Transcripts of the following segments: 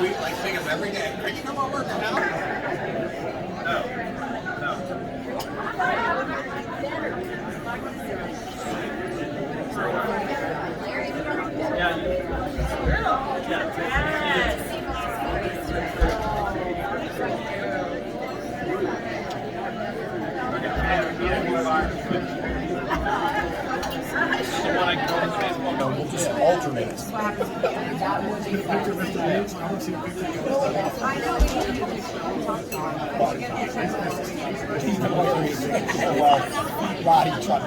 We like sing them every day. Are you come over now? No. We'll just alternate.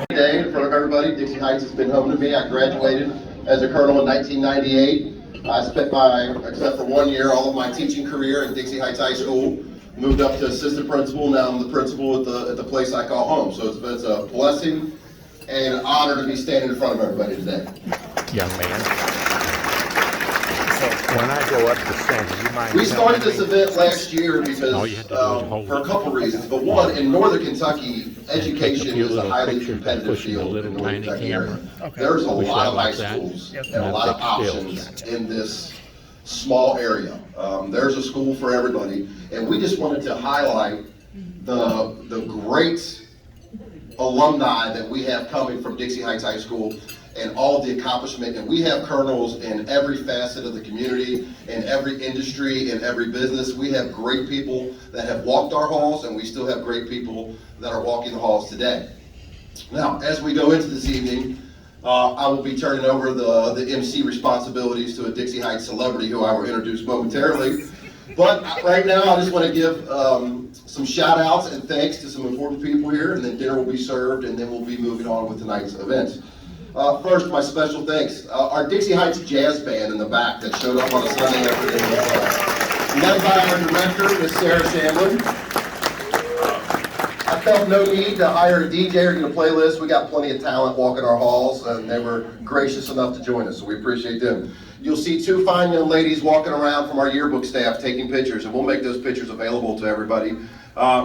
Today, in front of everybody, Dixie Heights has been home to me. I graduated as a colonel in 1998. I spent except for 1 year, all of my teaching career in Dixie Heights High School. Moved up to assistant principal. Now I'm the principal at the place I call home. So it's a blessing and an honor to be standing in front of everybody today. Young man. So when I go up to Sandy, you mind? We started this event last year because for a couple reasons. But one, in Northern Kentucky, education is a highly competitive field in Northern Kentucky area. There's a lot of high schools and a lot of options in this small area. There's a school for everybody, and we just wanted to highlight the great alumni that we have coming from Dixie Heights High School and all the accomplishment. And we have colonels in every facet of the community, in every industry, in every business. We have great people that have walked our halls, and we still have great people that are walking the halls today. Now, as we go into this evening, I will be turning over the MC responsibilities to a Dixie Heights celebrity who I will introduce momentarily. But right now, I just want to give some shout outs and thanks to some important people here, and then dinner will be served, and then we'll be moving on with tonight's event. First, my special thanks. Our Dixie Heights Jazz Band in the back that showed up on a Sunday afternoon, led by our director, Miss Sarah Shamlin. I felt no need to hire a DJ or get a playlist. We got plenty of talent walking our halls, and they were gracious enough to join us, so we appreciate them. You'll see two fine young ladies walking around from our yearbook staff taking pictures, and we'll make those pictures available to everybody.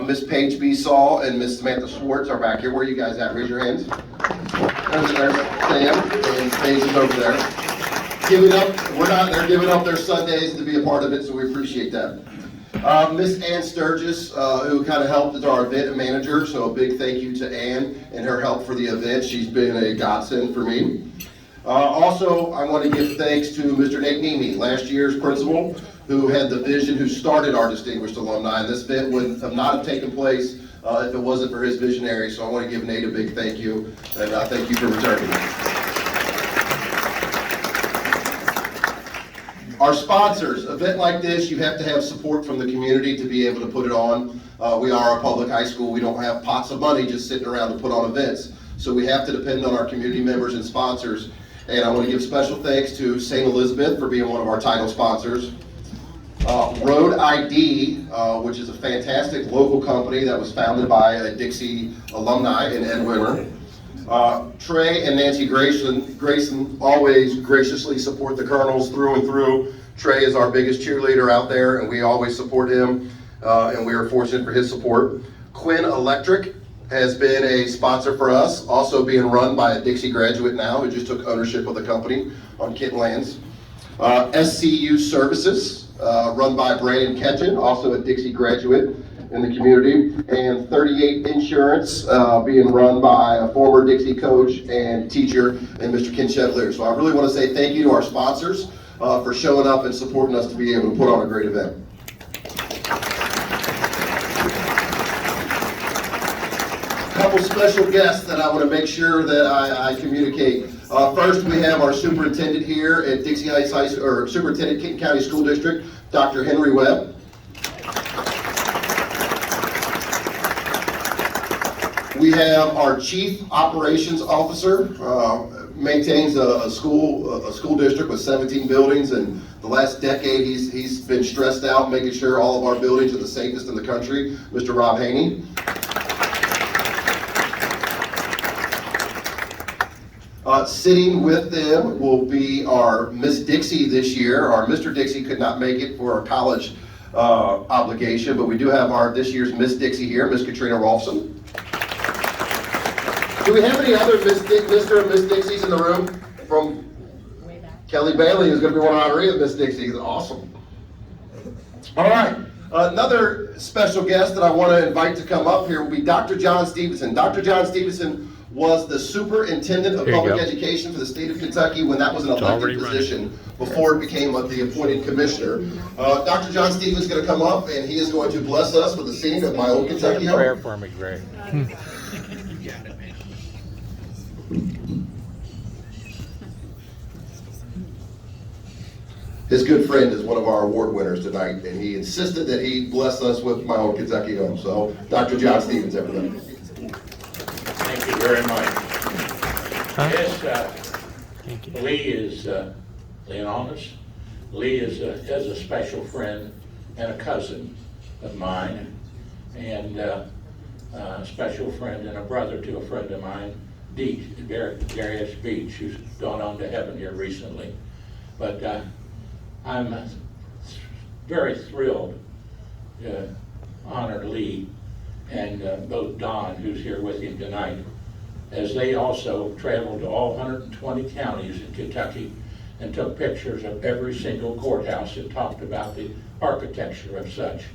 Miss Paige B. Saul and Miss Samantha Schwartz are back here. Where are you guys at? Raise your hands. There's Sam, and Paige is over there. Giving up, they're giving up their Sundays to be a part of it, so we appreciate that. Miss Ann Sturgis, who kind of helped as our event manager, so a big thank you to Ann and her help for the event. She's been a godsend for me. Also, I want to give thanks to Mr. Nate Nemi, last year's principal, who had the vision, who started our distinguished alumni. And this event would not have taken place if it wasn't for his visionary. So I want to give Nate a big thank you, and thank you for returning. Our sponsors, an event like this, you have to have support from the community to be able to put it on. We are a public high school. We don't have pots of money just sitting around to put on events. So we have to depend on our community members and sponsors. And I want to give special thanks to St. Elizabeth for being one of our title sponsors. Road ID, which is a fantastic local company that was founded by a Dixie alumni in Ed Wimmer. Trey and Nancy Grayson always graciously support the Colonels through and through. Trey is our biggest cheerleader out there, and we always support him, and we are fortunate for his support. Quinn Electric has been a sponsor for us, also being run by a Dixie graduate now who just took ownership of the company on Kent Lands. SCU Services, run by Brandon Ketchen, also a Dixie graduate in the community, and 38 Insurance, being run by a former Dixie coach and teacher, and Mr. Ken Chevalier. So I really want to say thank you to our sponsors for showing up and supporting us to be able to put on a great event. couple special guests that I want to make sure that I communicate. First, we have our superintendent here at Dixie Heights High School, or Superintendent Kenton County School District, Dr. Henry Webb. We have our Chief Operations Officer, maintains a school district with 17 buildings, and the last decade he's been stressed out making sure all of our buildings are the safest in the country, Mr. Rob Haney. Sitting with them will be our Miss Dixie this year. Our Mr. Dixie could not make it for our college obligation, but we do have our this year's Miss Dixie here, Miss Katrina Rolfson. Do we have any other Mr. and Miss Dixies in the room? From Kelly Bailey is going to be one honoree of Miss Dixie. Awesome. All right. Another special guest that I want to invite to come up here will be Dr. John Stephenson. Dr. John Stephenson was the superintendent of public education for the state of Kentucky when that was an elected position before it became the appointed commissioner. Dr. John Stevens is going to come up and he is going to bless us with the singing of My Old Kentucky Home. Prayer for me, Greg. His good friend is one of our award winners tonight, and he insisted that he bless us with My Old Kentucky Home. So, Dr. John Stevens, everybody. Thank you very much. Yes, Lee is Leondus. Lee is a special friend and a cousin of mine, and a special friend and a brother to a friend of mine, Leondus Beach, who's gone on to heaven here recently. But I'm very thrilled to honor Lee and both Don, who's here with him tonight, as they also traveled to all 120 counties in Kentucky and took pictures of every single courthouse and talked about the architecture of such.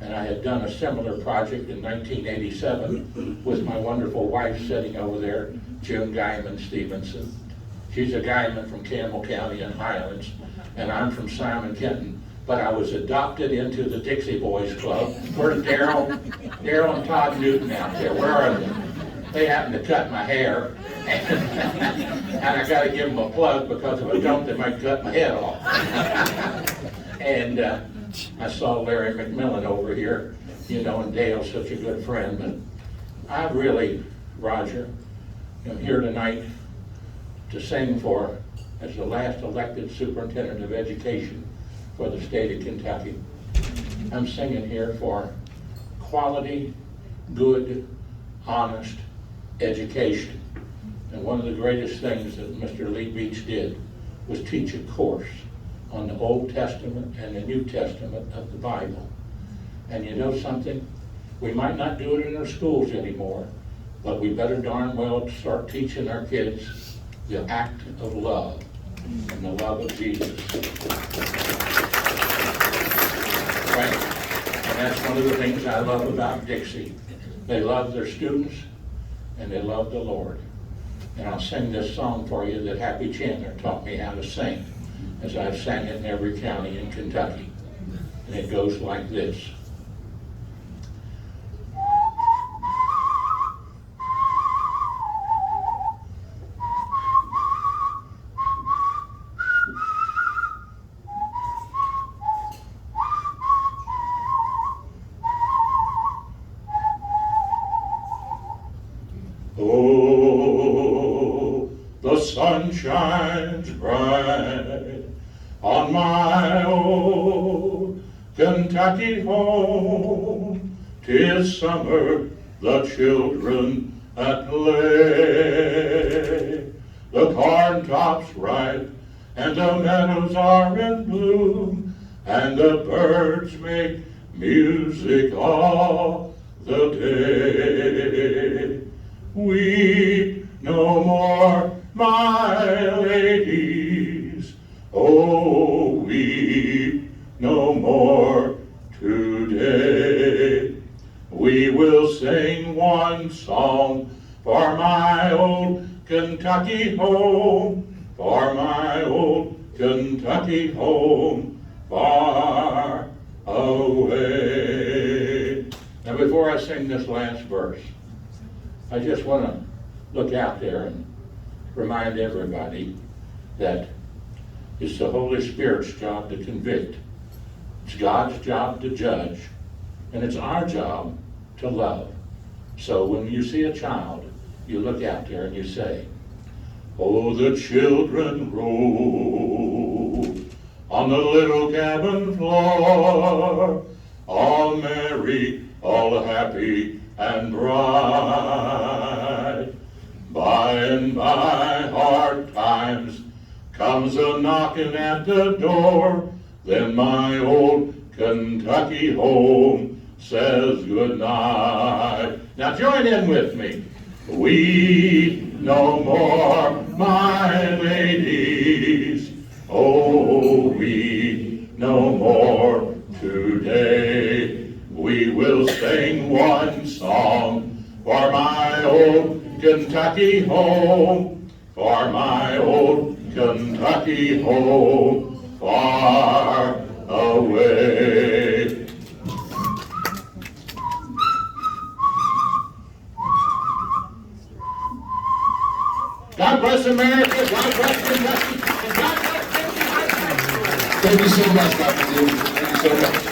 And I had done a similar project in 1987 with my wonderful wife sitting over there, June Guyman Stephenson. She's a Guyman from Campbell County in Highlands, and I'm from Simon Kenton. But I was adopted into the Dixie Boys Club. Where's Daryl and Todd Newton out there? Where are they? They happened to cut my hair, and I got to give them a plug because if I don't, they might cut my head off. And I saw Larry McMillan over here, and Dale's such a good friend. But I really, Roger, am here tonight to sing for, as the last elected superintendent of education for the state of Kentucky. I'm singing here for quality, good, honest education. And one of the greatest things that Mr. Lee Beach did was teach a course on the Old Testament and the New Testament of the Bible. And you know something? We might not do it in our schools anymore, but we better darn well start teaching our kids the act of love and the love of Jesus. Right? And that's one of the things I love about Dixie. They love their students and they love the Lord. And I'll sing this song for you that Happy Chandler taught me how to sing, as I've sang it in every county in Kentucky. And it goes like this. Oh, the sun shines bright on my old Kentucky home. 'Tis summer, the children at play. The corn tops ripe and the meadows are in bloom, and the birds make music all the day. Weep no more, my ladies, oh, weep no more today. We will sing one song for my old Kentucky home, for my old Kentucky home, far away. Now before I sing this last verse, I just want to look out there and remind everybody that it's the Holy Spirit's job to convict. It's God's job to judge, and it's our job to love. So when you see a child, you look out there and you say, "Oh, the children roll on the little cabin floor, all merry, all happy and bright. By and by hard times comes a knocking at the door, then my old Kentucky home says goodnight." Now join in with me. We no more, my ladies, oh, we no more today. We will sing one song for my old Kentucky home, for my old Kentucky home, far away. God bless America, God bless Kentucky, and God bless Dixie Heights High School. Thank you so much, Dr. Dean. Thank you so much.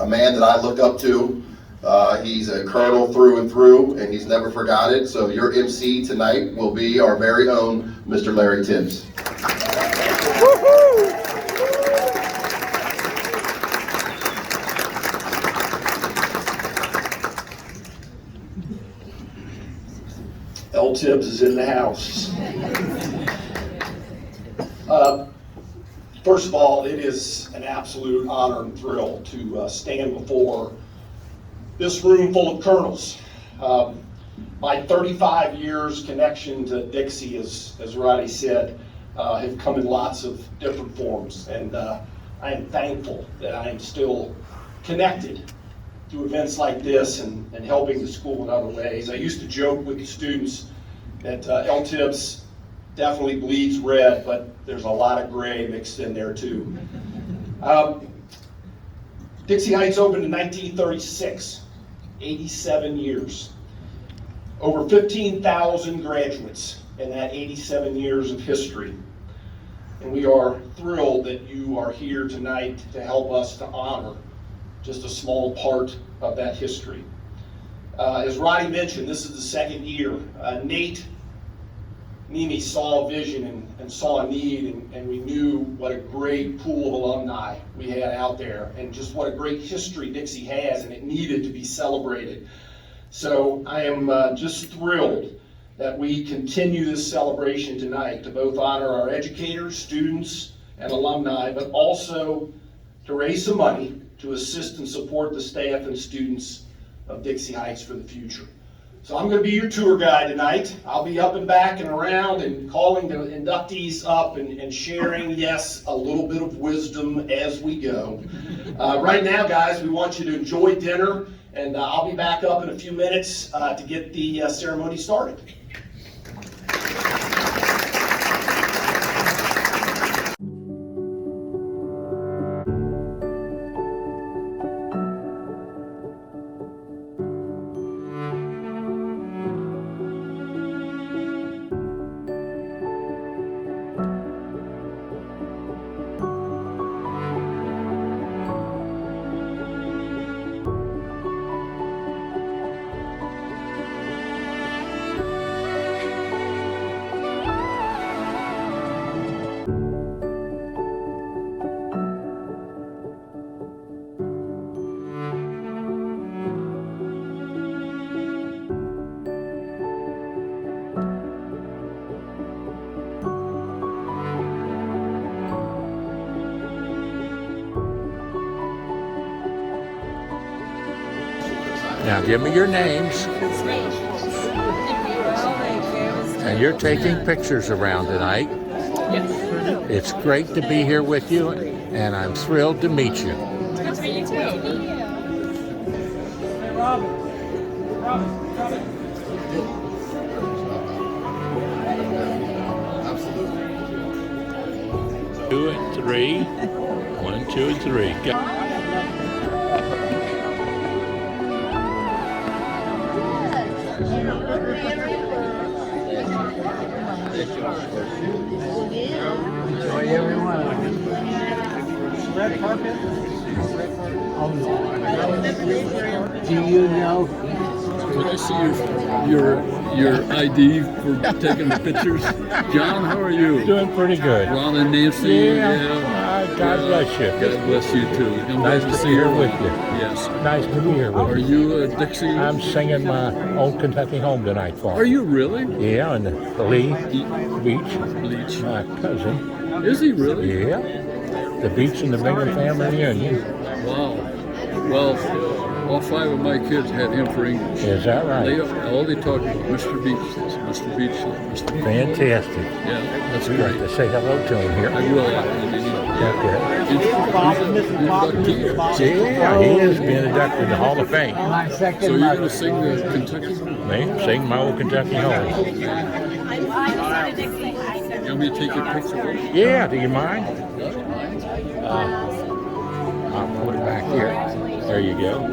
A man that I look up to. He's a colonel through and through, and he's never forgot it. So your MC tonight will be our very own Mr. Larry Tibbs. L. Tibbs is in the house. First of all, it is an absolute honor and thrill to stand before this room full of colonels. My 35 years connection to Dixie, as Roddy said, have come in lots of different forms, and I am thankful that I am still connected through events like this and helping the school in other ways. I used to joke with the students that L. Tibbs definitely bleeds red, but there's a lot of gray mixed in there too. Dixie Heights opened in 1936, 87 years. Over 15,000 graduates in that 87 years of history. And we are thrilled that you are here tonight to help us to honor just a small part of that history. As Roddy mentioned, this is the second year. Nate Mimi saw a vision and saw a need, and we knew what a great pool of alumni we had out there, and just what a great history Dixie has, and it needed to be celebrated. So I am just thrilled that we continue this celebration tonight to both honor our educators, students, and alumni, but also to raise some money to assist and support the staff and students of Dixie Heights for the future. So I'm going to be your tour guide tonight. I'll be up and back and around and calling the inductees up and sharing, yes, a little bit of wisdom as we go. Right now, guys, we want you to enjoy dinner, and I'll be back up in a few minutes to get the ceremony started. Now give me your names. And you're taking pictures around tonight. It's great to be here with you, and I'm thrilled to meet you. Nice to meet you too. Hey, Robin. Two and three. 1, 2, and 3. Go. Enjoy everyone. Red carpet? Oh no. Do you know? Can I see your ID for taking the pictures? John, how are you? Doing pretty good. Ron and Nancy? God bless you. God bless you too. I'm Nice glad to see be here you. with you. Yes. Nice to be here with Are you. you Dixie? I'm singing my old Kentucky home tonight for Are you really? Yeah, and Lee Beach, Bleach. my cousin. Is he really? Yeah. The Beach and the Bingham family reunion. Wow. Well, all 5 of my kids had him for English. Is that right? All they talked about, Mr. Beach, this, Mr. Beach, this, Mr. Beach. Fantastic. Yeah, that's We'd like great. to say hello to him here. I will. Okay. He's here. Yeah, he has been inducted in the Hall of Fame. So you're going to sing the Kentucky? Me, sing my old Kentucky home. You want me to take your picture? Yeah, do you mind? I'll put it back here. There you go.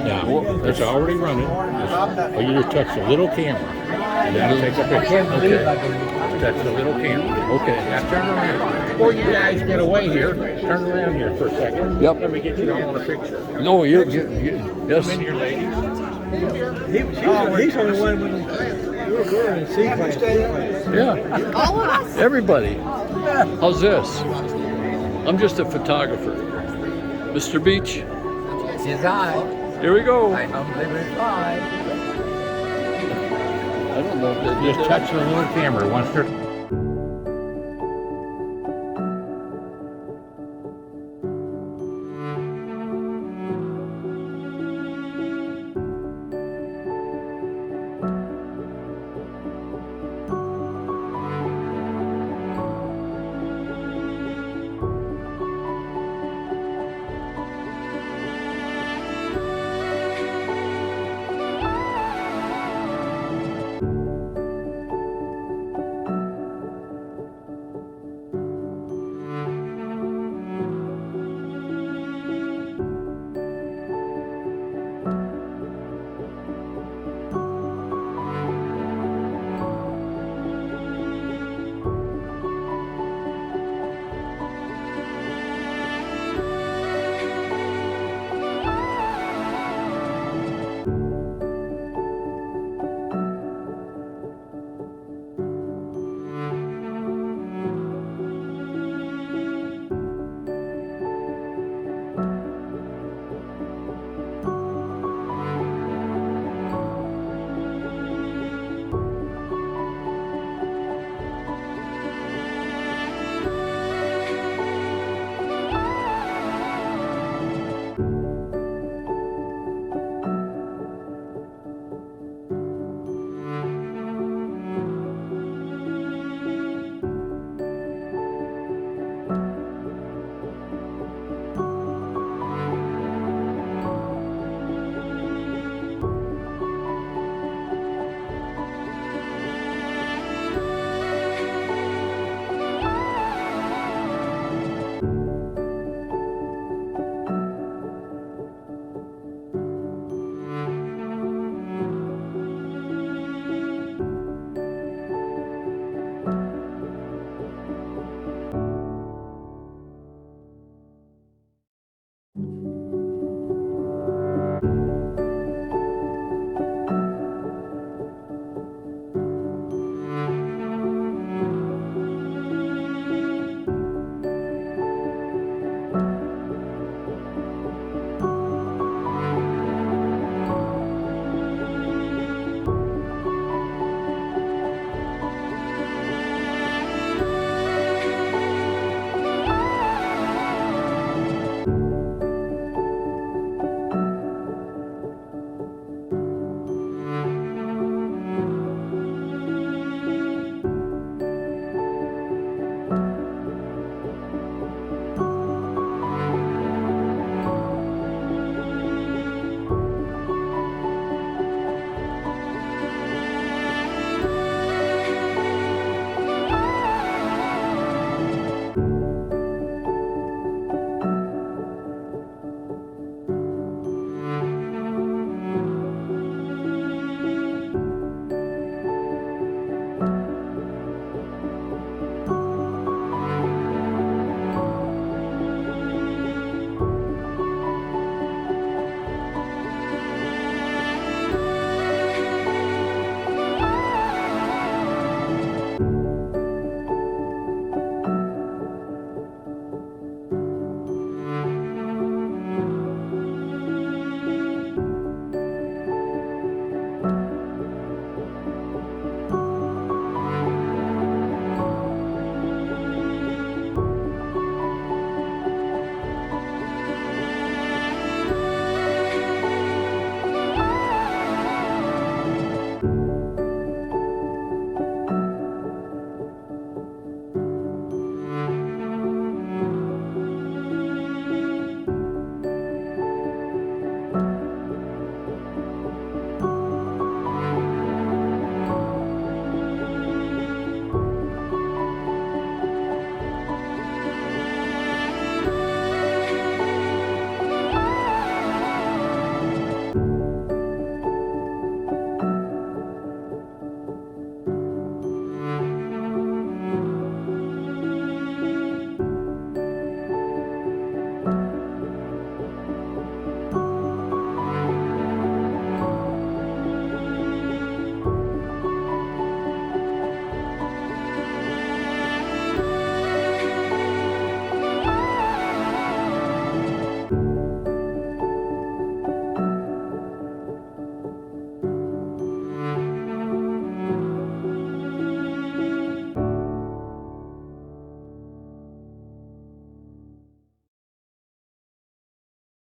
Now, it's already running. Well, you just touch the little camera, and then I'll take a picture. Okay. Touch the little camera. Okay. Now turn around. Before you guys get away here, turn around here for a second. Yep. Let me get you all in a picture. No, you yes. Come in here, ladies. He's the only one with we're in sequence. Yeah. All of us? Everybody. How's this? I'm just a photographer. Mr. Beach, His eye. here we go. I humbly reply. I don't know if they Just touch the little camera once they're